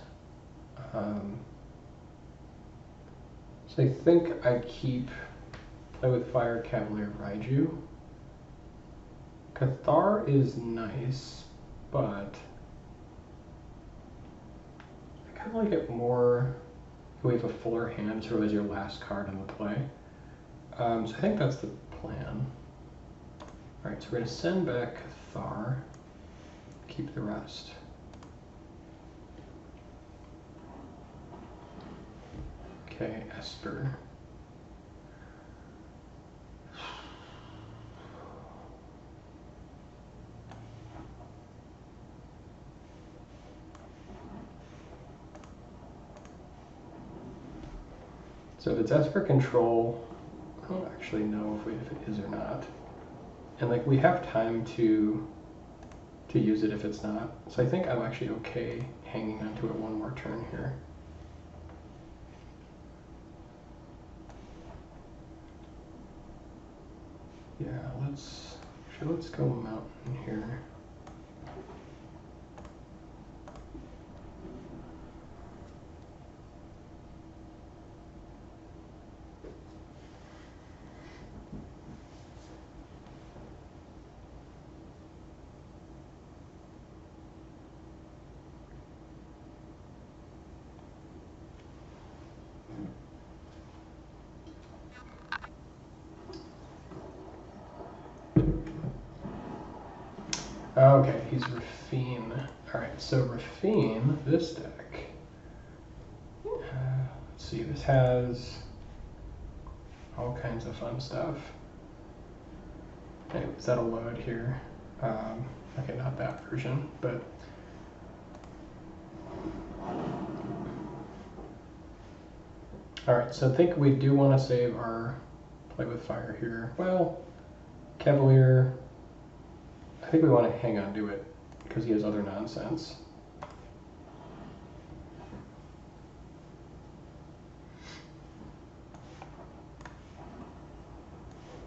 Speaker 1: So I think I keep play with fire, Cavalier, Raiju. Cathar is nice, but I kind of like it more if we have a fuller hand, sort of as your last card on the play. So I think that's the plan. All right, so we're going to send back Cathar, keep the rest. Okay, Esper. So if it's Esper control, I don't actually know if it is or not. And like we have time to use it if it's not. So I think I'm actually okay hanging onto it one more turn here. Yeah, let's go mountain here. Okay, he's Rafine. Alright, so Rafine, this deck. Let's see, this has all kinds of fun stuff. Anyways, that'll load here. Okay, not that version, but alright, so I think we do want to save our play with fire here. Well, Cavalier, I think we want to hang on to it because he has other nonsense.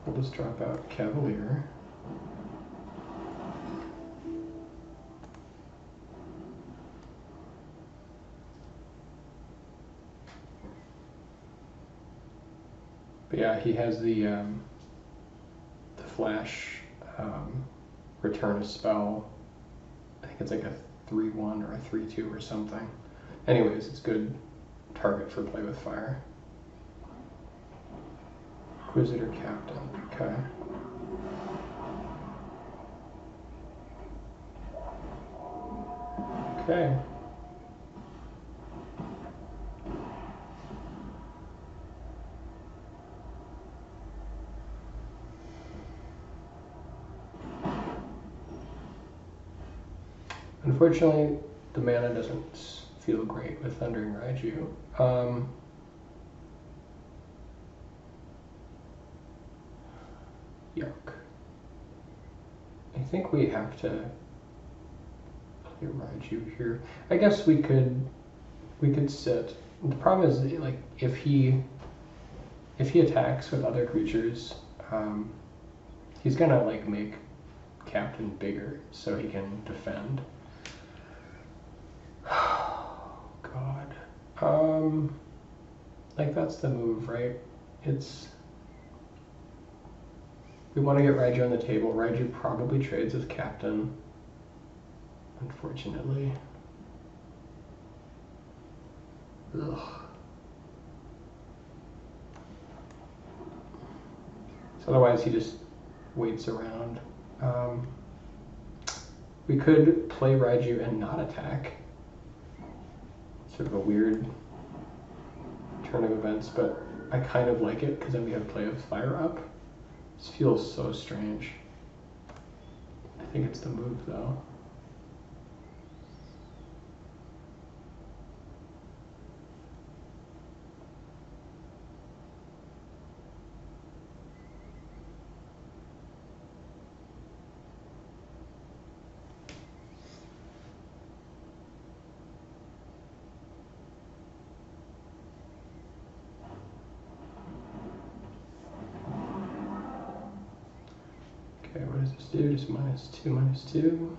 Speaker 1: We'll just drop out Cavalier. But yeah, he has the flash return a spell. I think it's like a 3/1 or a 3/2 or something. Anyways, it's good target for play with fire. Inquisitor Captain, okay. Okay. Unfortunately, the mana doesn't feel great with Thundering Raiju. Yuck. I think we have to play Raiju here. I guess we could sit. The problem is like if he attacks with other creatures, he's gonna like make Captain bigger so he can defend. God. Like that's the move, right? We want to get Raiju on the table. Raiju probably trades with Captain, unfortunately. Ugh. So otherwise he just waits around. We could play Raiju and not attack. Sort of a weird turn of events, but I kind of like it because then we have Play with Fire up. This feels so strange. I think it's the move though. Okay, what does this do? Just -2, -2.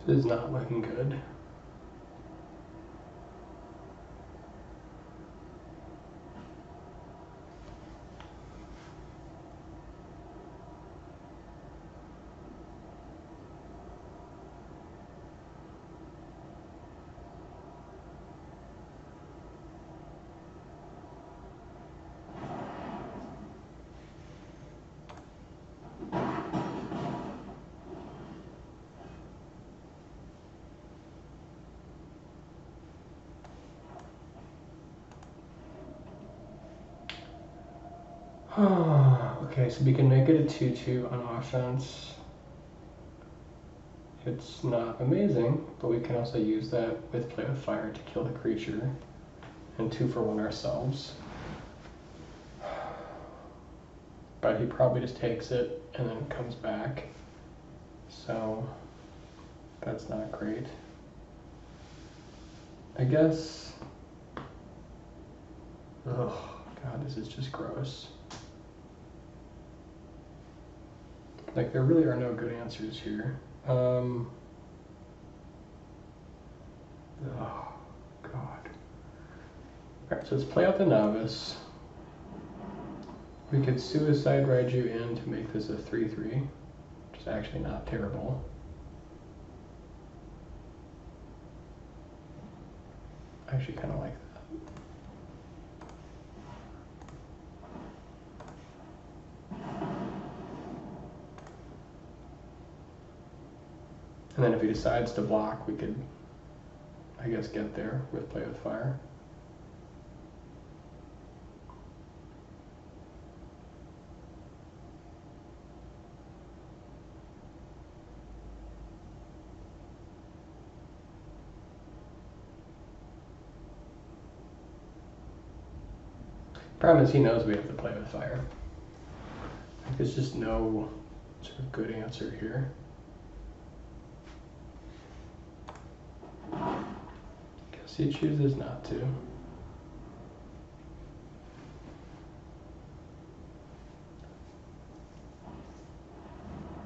Speaker 1: This is not looking good. Okay, so we can make it a 2/2 on offense. It's not amazing, but we can also use that with Play with Fire to kill the creature and 2-for-1 ourselves. But he probably just takes it and then comes back. So that's not great. I guess. Oh God, this is just gross. Like, there really are no good answers here. Oh, God. Alright, so let's play out the Novice. We could Suicide Raiju in to make this a 3/3, which is actually not terrible. I actually kind of like that. And then if he decides to block, we could, I guess, get there with Play with Fire. Problem is he knows we have to Play with Fire. There's just no sort of good answer here. Guess he chooses not to.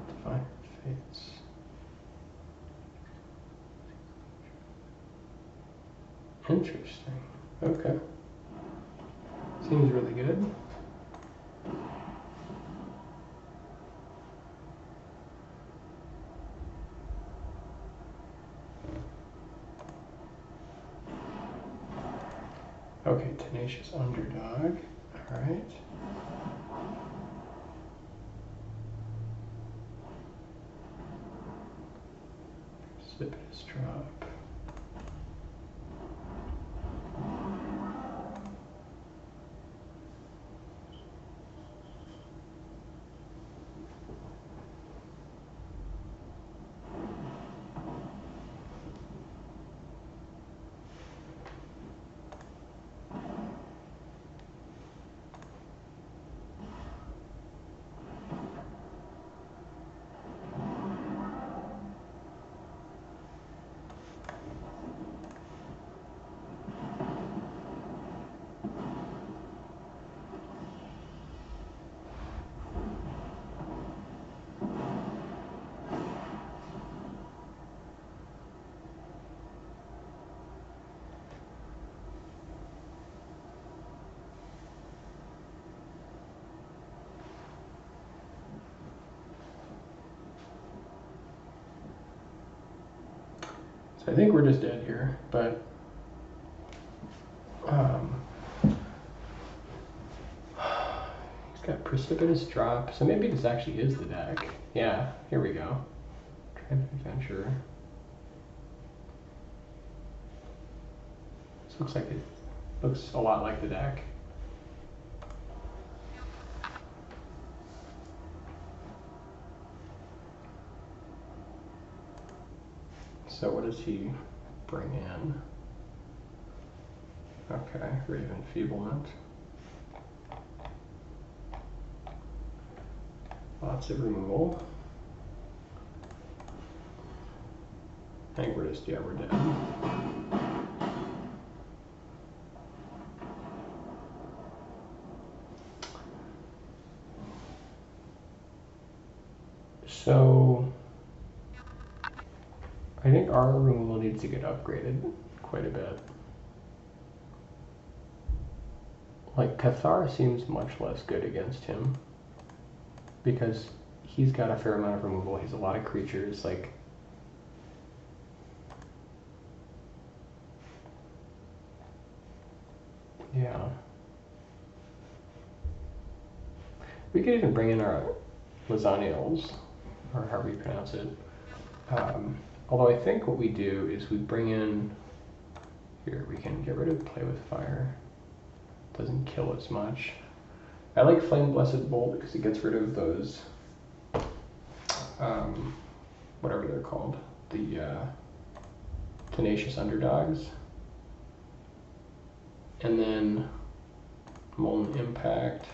Speaker 1: Divine Fates. Interesting. Okay. Seems really good. Okay, Tenacious Underdog. All right. Precipitous Drop. So I think we're just dead here, but he's got precipitous drop, so maybe this actually is the deck. Yeah, here we go. Triumphant Adventure. This looks like it looks a lot like the deck. So what does he bring in? Okay, Raven Feeblement. Lots of removal. I think we're just, yeah, we're dead. So I think our removal needs to get upgraded quite a bit. Like, Cathar seems much less good against him because he's got a fair amount of removal. He's a lot of creatures, like, yeah. We could even bring in our lasagnas, or however you pronounce it. Although I think what we do is we bring in, here, we can get rid of Play with Fire. Doesn't kill as much. I like Flame Blessed Bolt because it gets rid of those, whatever they're called, the Tenacious Underdogs. And then Molten Impact,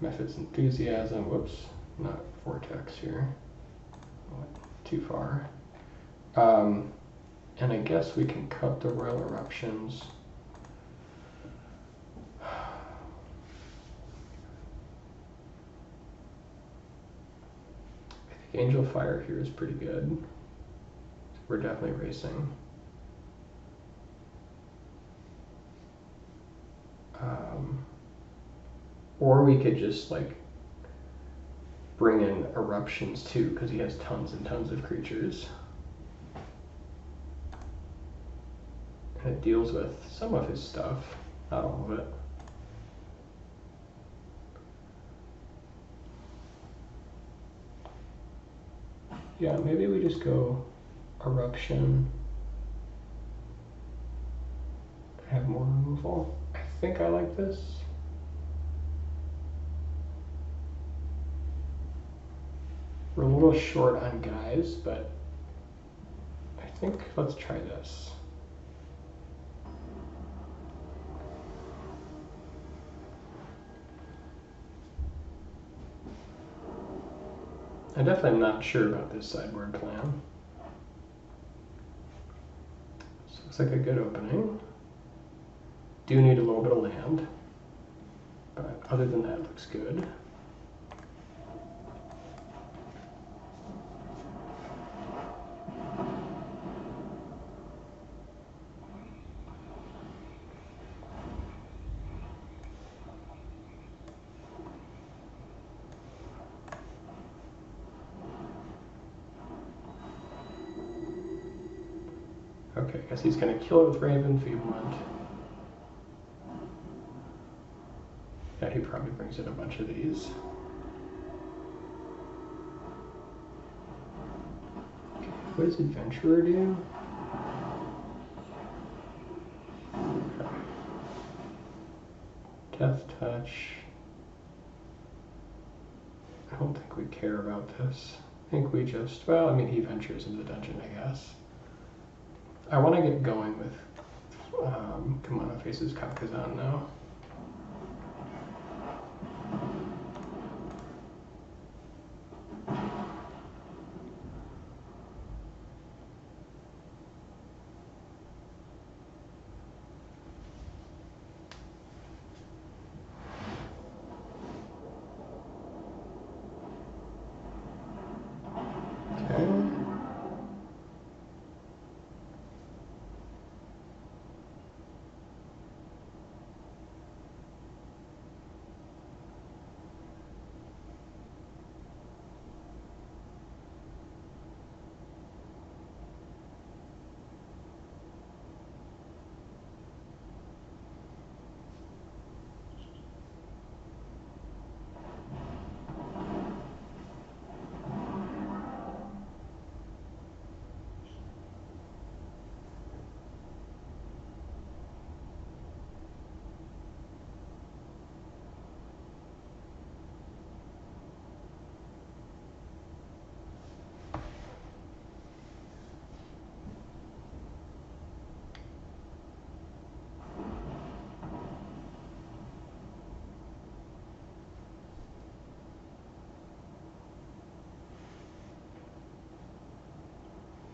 Speaker 1: Methods Enthusiasm, whoops, not Vortex here, too far. And I guess we can cut the Royal Eruptions. I think Angel Fire here is pretty good. We're definitely racing. Or we could just like bring in Eruptions too, because he has tons and tons of creatures. And it deals with some of his stuff, not all of it. Yeah, maybe we just go Eruption. Have more removal. I think I like this. We're a little short on guys, but I think let's try this. I definitely am not sure about this sideboard plan. This looks like a good opening. Do need a little bit of land, but other than that, it looks good. Okay, I guess he's going to kill it with Raven Feeblement. Yeah, he probably brings in a bunch of these. Okay, what does Adventurer do? Okay. Death Touch. I don't think we care about this. I think we just, well, I mean, he ventures into the dungeon, I guess. I want to get going with Kimono Faces Kakazan now.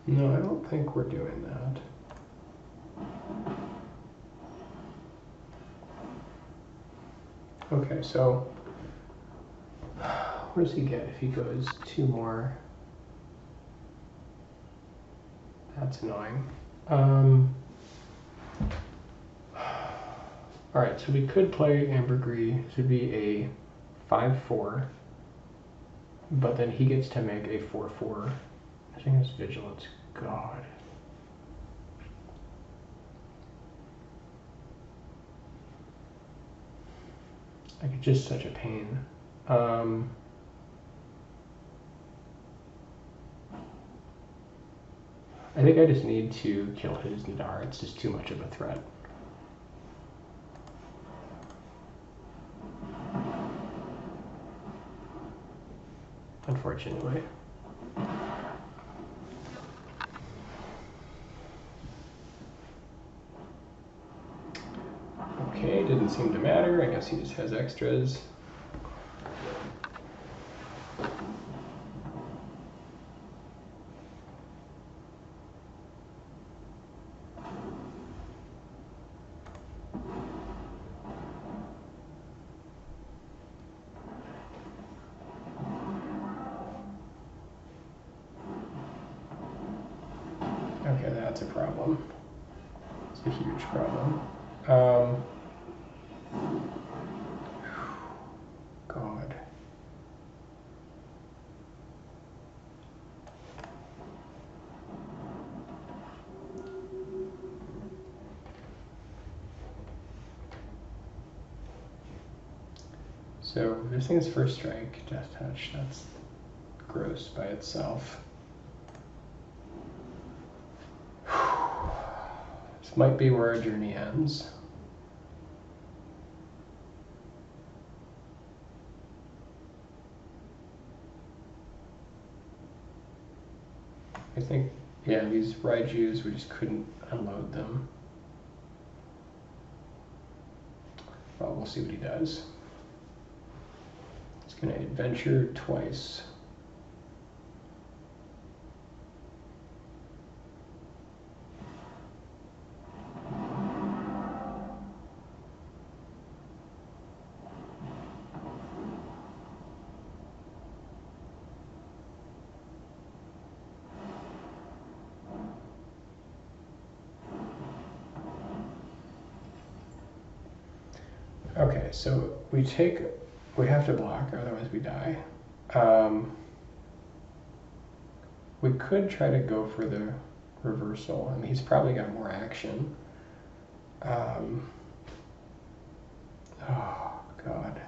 Speaker 1: No, I don't think we're doing that. Okay, so what does he get if he goes 2 more? That's annoying. Alright, so we could play ambergris. This would be a 5-4. But then he gets to make a 4-4. I think it's vigilance. God. Like, it's just such a pain. I think I just need to kill his Nadar. It's just too much of a threat. Unfortunately. Okay, didn't seem to matter. I guess he just has extras. Okay, that's a problem. It's a huge problem. God. So this thing's first strike, death touch. That's gross by itself. This might be where our journey ends. I think, yeah, these Raijus, we just couldn't unload them. Well, we'll see what he does. He's going to adventure twice. Okay, so we have to block, otherwise we die. We could try to go for the reversal. I mean, he's probably got more action. Oh, God.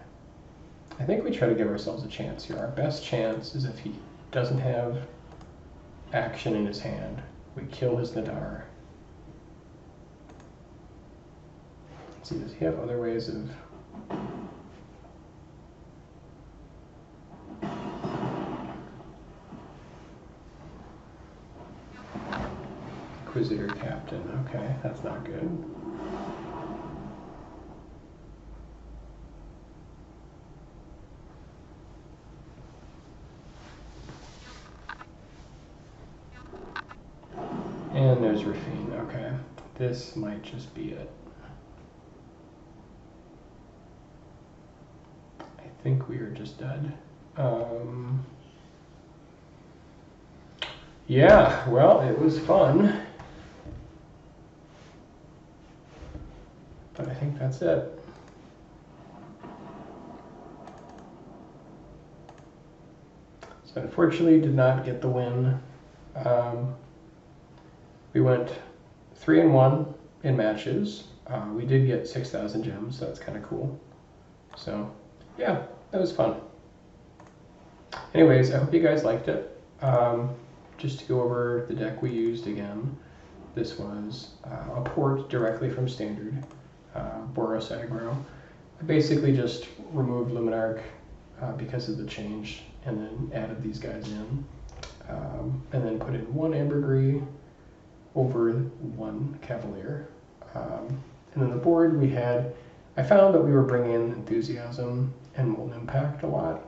Speaker 1: I think we try to give ourselves a chance here. Our best chance is if he doesn't have action in his hand. We kill his Nadar. Let's see, does he have other ways of... Inquisitor Captain, okay, that's not good. And there's Rafine, okay. This might just be it. I think we are just dead. Yeah, well, it was fun. But I think that's it. So unfortunately did not get the win. We went 3-1 in matches. We did get 6,000 gems, so that's kind of cool. So yeah, that was fun. Anyways, I hope you guys liked it. Just to go over the deck we used again, this was a port directly from Standard, Boros Aggro. I basically just removed Luminarch because of the change, and then added these guys in, and then put in 1 ambergris over 1 cavalier. And then the board we had, I found that we were bringing in enthusiasm and molten impact a lot.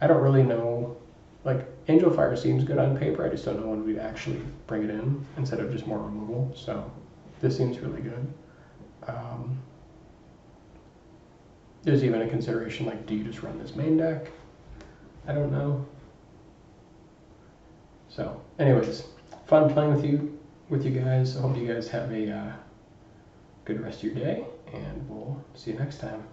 Speaker 1: I don't really know Like, Angel Fire seems good on paper, I just don't know when we'd actually bring it in instead of just more removal, so this seems really good. There's even a consideration, like, do you just run this main deck? I don't know. So, anyways, fun playing with you guys. I hope you guys have a good rest of your day, and we'll see you next time.